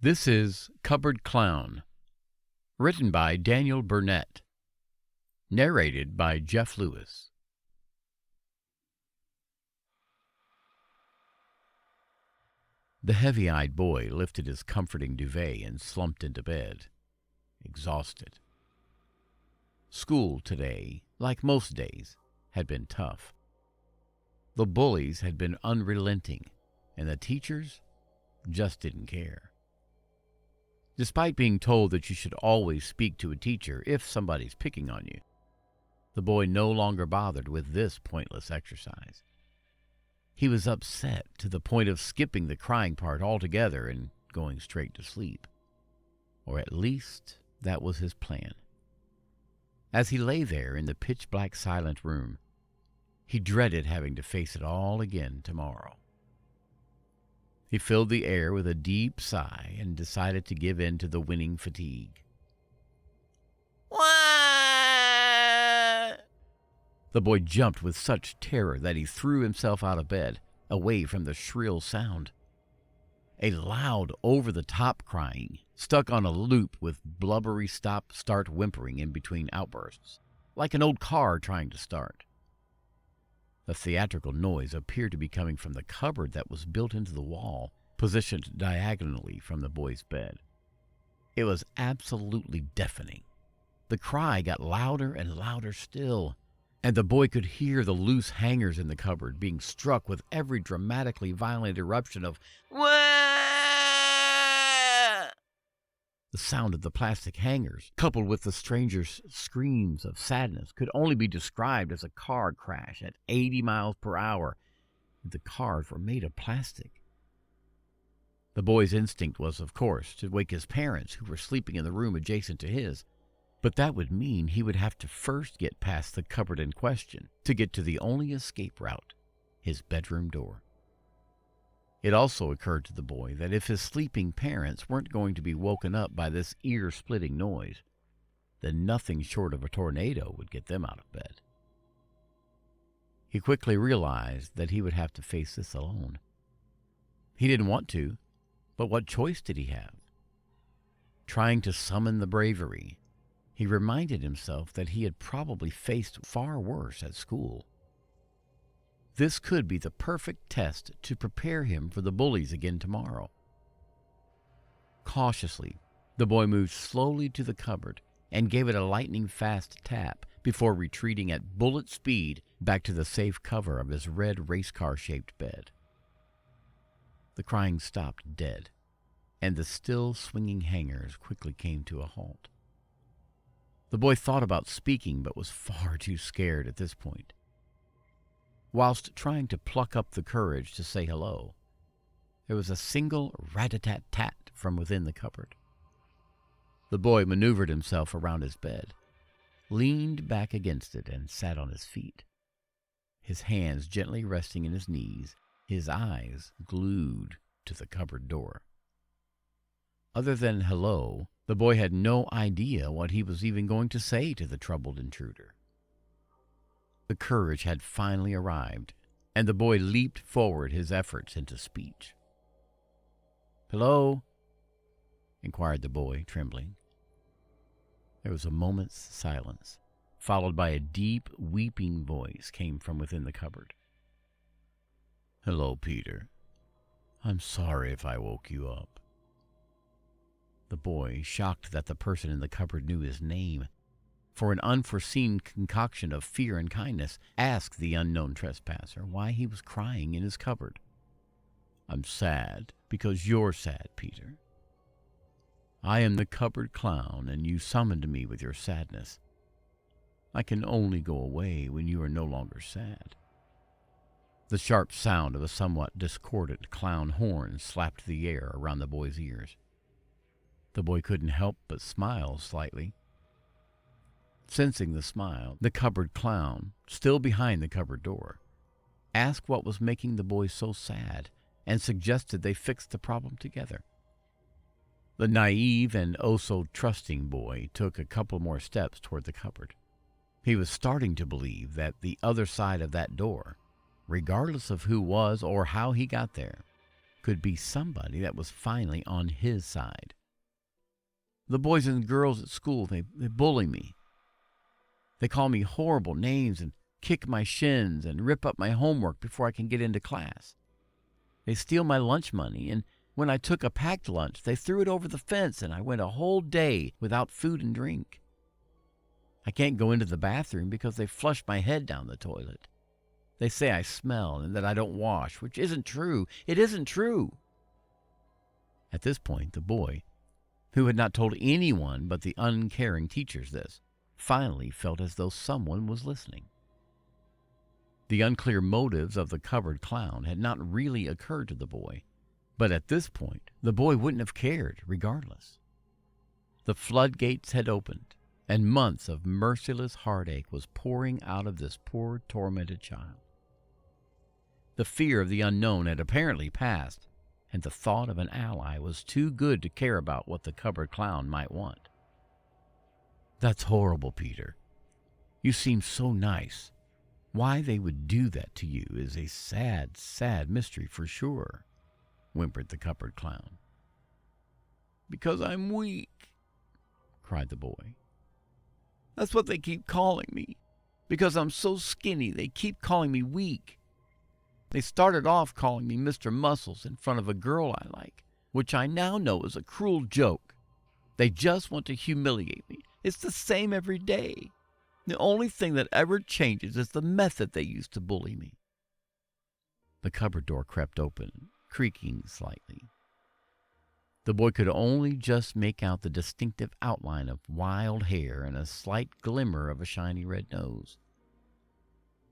This is Cupboard Clown, written by Daniel Burnett, narrated by Jeff Lewis. The heavy-eyed boy lifted his comforting duvet and slumped into bed, exhausted. School today, like most days, had been tough. The bullies had been unrelenting, and the teachers just didn't care. Despite being told that you should always speak to a teacher if somebody's picking on you, the boy no longer bothered with this pointless exercise. He was upset to the point of skipping the crying part altogether and going straight to sleep. Or at least that was his plan. As he lay there in the pitch-black silent room, he dreaded having to face it all again tomorrow. He filled the air with a deep sigh and decided to give in to the winning fatigue. What? The boy jumped with such terror that he threw himself out of bed, away from the shrill sound. A loud, over-the-top crying, stuck on a loop with blubbery stop-start whimpering in between outbursts, like an old car trying to start. The theatrical noise appeared to be coming from the cupboard that was built into the wall, positioned diagonally from the boy's bed. It was absolutely deafening. The cry got louder and louder still, and the boy could hear the loose hangers in the cupboard being struck with every dramatically violent eruption of "Wah!" The sound of the plastic hangers, coupled with the stranger's screams of sadness, could only be described as a car crash at 80 miles per hour. The cars were made of plastic. The boy's instinct was, of course, to wake his parents, who were sleeping in the room adjacent to his, but that would mean he would have to first get past the cupboard in question to get to the only escape route, his bedroom door. It also occurred to the boy that if his sleeping parents weren't going to be woken up by this ear-splitting noise, then nothing short of a tornado would get them out of bed. He quickly realized that he would have to face this alone. He didn't want to, but what choice did he have? Trying to summon the bravery, he reminded himself that he had probably faced far worse at school. This could be the perfect test to prepare him for the bullies again tomorrow. Cautiously, the boy moved slowly to the cupboard and gave it a lightning-fast tap before retreating at bullet speed back to the safe cover of his red race car-shaped bed. The crying stopped dead, and the still swinging hangers quickly came to a halt. The boy thought about speaking but was far too scared at this point. Whilst trying to pluck up the courage to say hello, there was a single rat-a-tat-tat from within the cupboard. The boy maneuvered himself around his bed, leaned back against it, and sat on his feet, his hands gently resting in his knees, his eyes glued to the cupboard door. Other than hello, the boy had no idea what he was even going to say to the troubled intruder. The courage had finally arrived, and the boy leaped forward his efforts into speech. "Hello?" inquired the boy, trembling. There was a moment's silence, followed by a deep, weeping voice came from within the cupboard. "Hello, Peter. I'm sorry if I woke you up." The boy, shocked that the person in the cupboard knew his name, for an unforeseen concoction of fear and kindness, asked the unknown trespasser why he was crying in his cupboard. "I'm sad because you're sad, Peter. I am the cupboard clown, and you summoned me with your sadness. I can only go away when you are no longer sad." The sharp sound of a somewhat discordant clown horn slapped the air around the boy's ears. The boy couldn't help but smile slightly. Sensing the smile, the cupboard clown, still behind the cupboard door, asked what was making the boy so sad and suggested they fix the problem together. The naive and oh-so-trusting boy took a couple more steps toward the cupboard. He was starting to believe that the other side of that door, regardless of who was or how he got there, could be somebody that was finally on his side. The boys and girls at school, they bully me. They call me horrible names and kick my shins and rip up my homework before I can get into class. They steal my lunch money, and when I took a packed lunch, they threw it over the fence and I went a whole day without food and drink. I can't go into the bathroom because they flush my head down the toilet. They say I smell and that I don't wash, which isn't true. It isn't true. At this point, the boy, who had not told anyone but the uncaring teachers this, finally felt as though someone was listening. The unclear motives of the cupboard clown had not really occurred to the boy, but at this point, the boy wouldn't have cared regardless. The floodgates had opened, and months of merciless heartache was pouring out of this poor, tormented child. The fear of the unknown had apparently passed, and the thought of an ally was too good to care about what the cupboard clown might want. "That's horrible, Peter. You seem so nice. Why they would do that to you is a sad, sad mystery for sure," whimpered the cupboard clown. "Because I'm weak," cried the boy. "That's what they keep calling me. Because I'm so skinny, they keep calling me weak. They started off calling me Mr. Muscles in front of a girl I like, which I now know is a cruel joke. They just want to humiliate me. It's the same every day. The only thing that ever changes is the method they use to bully me." The cupboard door crept open, creaking slightly. The boy could only just make out the distinctive outline of wild hair and a slight glimmer of a shiny red nose.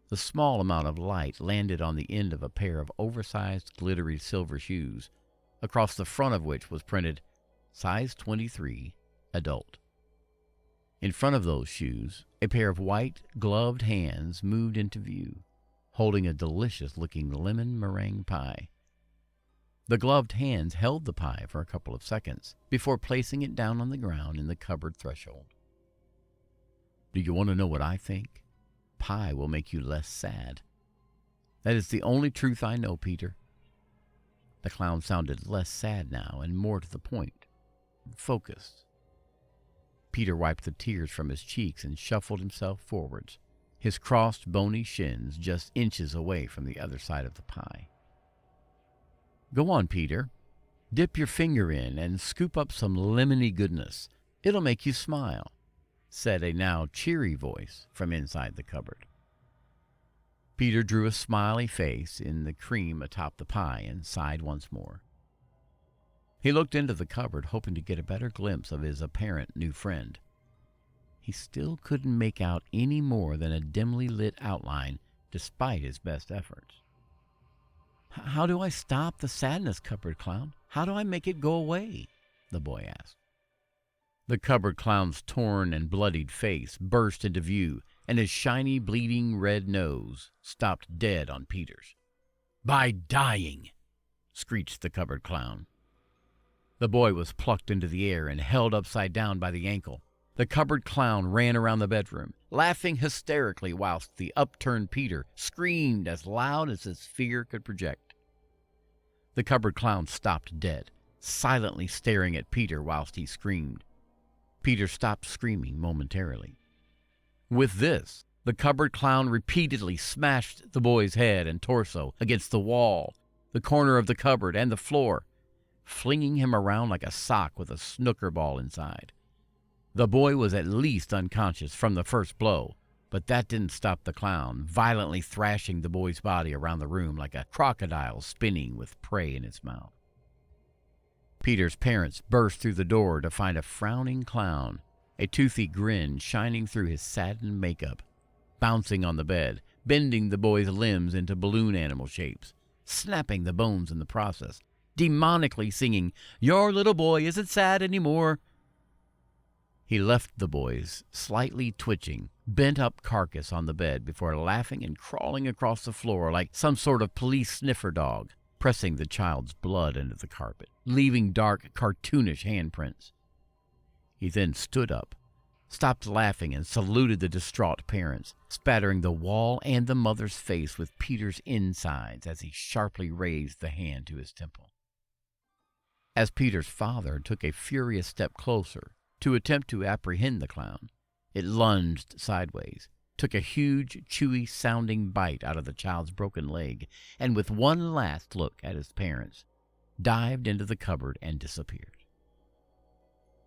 The small amount of light landed on the end of a pair of oversized, glittery silver shoes, across the front of which was printed, "Size 23, Adult." In front of those shoes, a pair of white, gloved hands moved into view, holding a delicious-looking lemon meringue pie. The gloved hands held the pie for a couple of seconds before placing it down on the ground in the cupboard threshold. "Do you want to know what I think? Pie will make you less sad. That is the only truth I know, Peter." The clown sounded less sad now and more to the point, focused. Peter wiped the tears from his cheeks and shuffled himself forwards, his crossed bony shins just inches away from the other side of the pie. "Go on, Peter. Dip your finger in and scoop up some lemony goodness. It'll make you smile," said a now cheery voice from inside the cupboard. Peter drew a smiley face in the cream atop the pie and sighed once more. He looked into the cupboard, hoping to get a better glimpse of his apparent new friend. He still couldn't make out any more than a dimly lit outline, despite his best efforts. "How do I stop the sadness, cupboard clown? How do I make it go away?" the boy asked. The cupboard clown's torn and bloodied face burst into view, and his shiny, bleeding red nose stopped dead on Peter's. "By dying!" screeched the cupboard clown. The boy was plucked into the air and held upside down by the ankle. The cupboard clown ran around the bedroom, laughing hysterically whilst the upturned Peter screamed as loud as his fear could project. The cupboard clown stopped dead, silently staring at Peter whilst he screamed. Peter stopped screaming momentarily. With this, the cupboard clown repeatedly smashed the boy's head and torso against the wall, the corner of the cupboard, and the floor, flinging him around like a sock with a snooker ball inside. The boy was at least unconscious from the first blow, but that didn't stop the clown violently thrashing the boy's body around the room like a crocodile spinning with prey in its mouth. Peter's parents burst through the door to find a frowning clown, a toothy grin shining through his satin makeup, bouncing on the bed, bending the boy's limbs into balloon animal shapes, snapping the bones in the process, demonically singing, "Your little boy isn't sad anymore." He left the boy's slightly twitching, bent-up carcass on the bed before laughing and crawling across the floor like some sort of police sniffer dog, pressing the child's blood into the carpet, leaving dark, cartoonish handprints. He then stood up, stopped laughing, and saluted the distraught parents, spattering the wall and the mother's face with Peter's insides as he sharply raised the hand to his temple. As Peter's father took a furious step closer to attempt to apprehend the clown, it lunged sideways, took a huge, chewy-sounding bite out of the child's broken leg, and with one last look at his parents, dived into the cupboard and disappeared.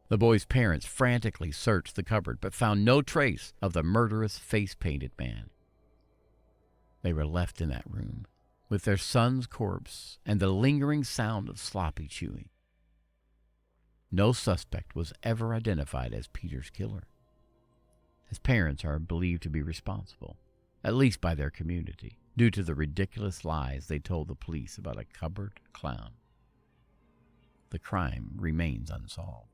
The boy's parents frantically searched the cupboard, but found no trace of the murderous face-painted man. They were left in that room with their son's corpse and the lingering sound of sloppy chewing. No suspect was ever identified as Peter's killer. His parents are believed to be responsible, at least by their community, due to the ridiculous lies they told the police about a cupboard clown. The crime remains unsolved.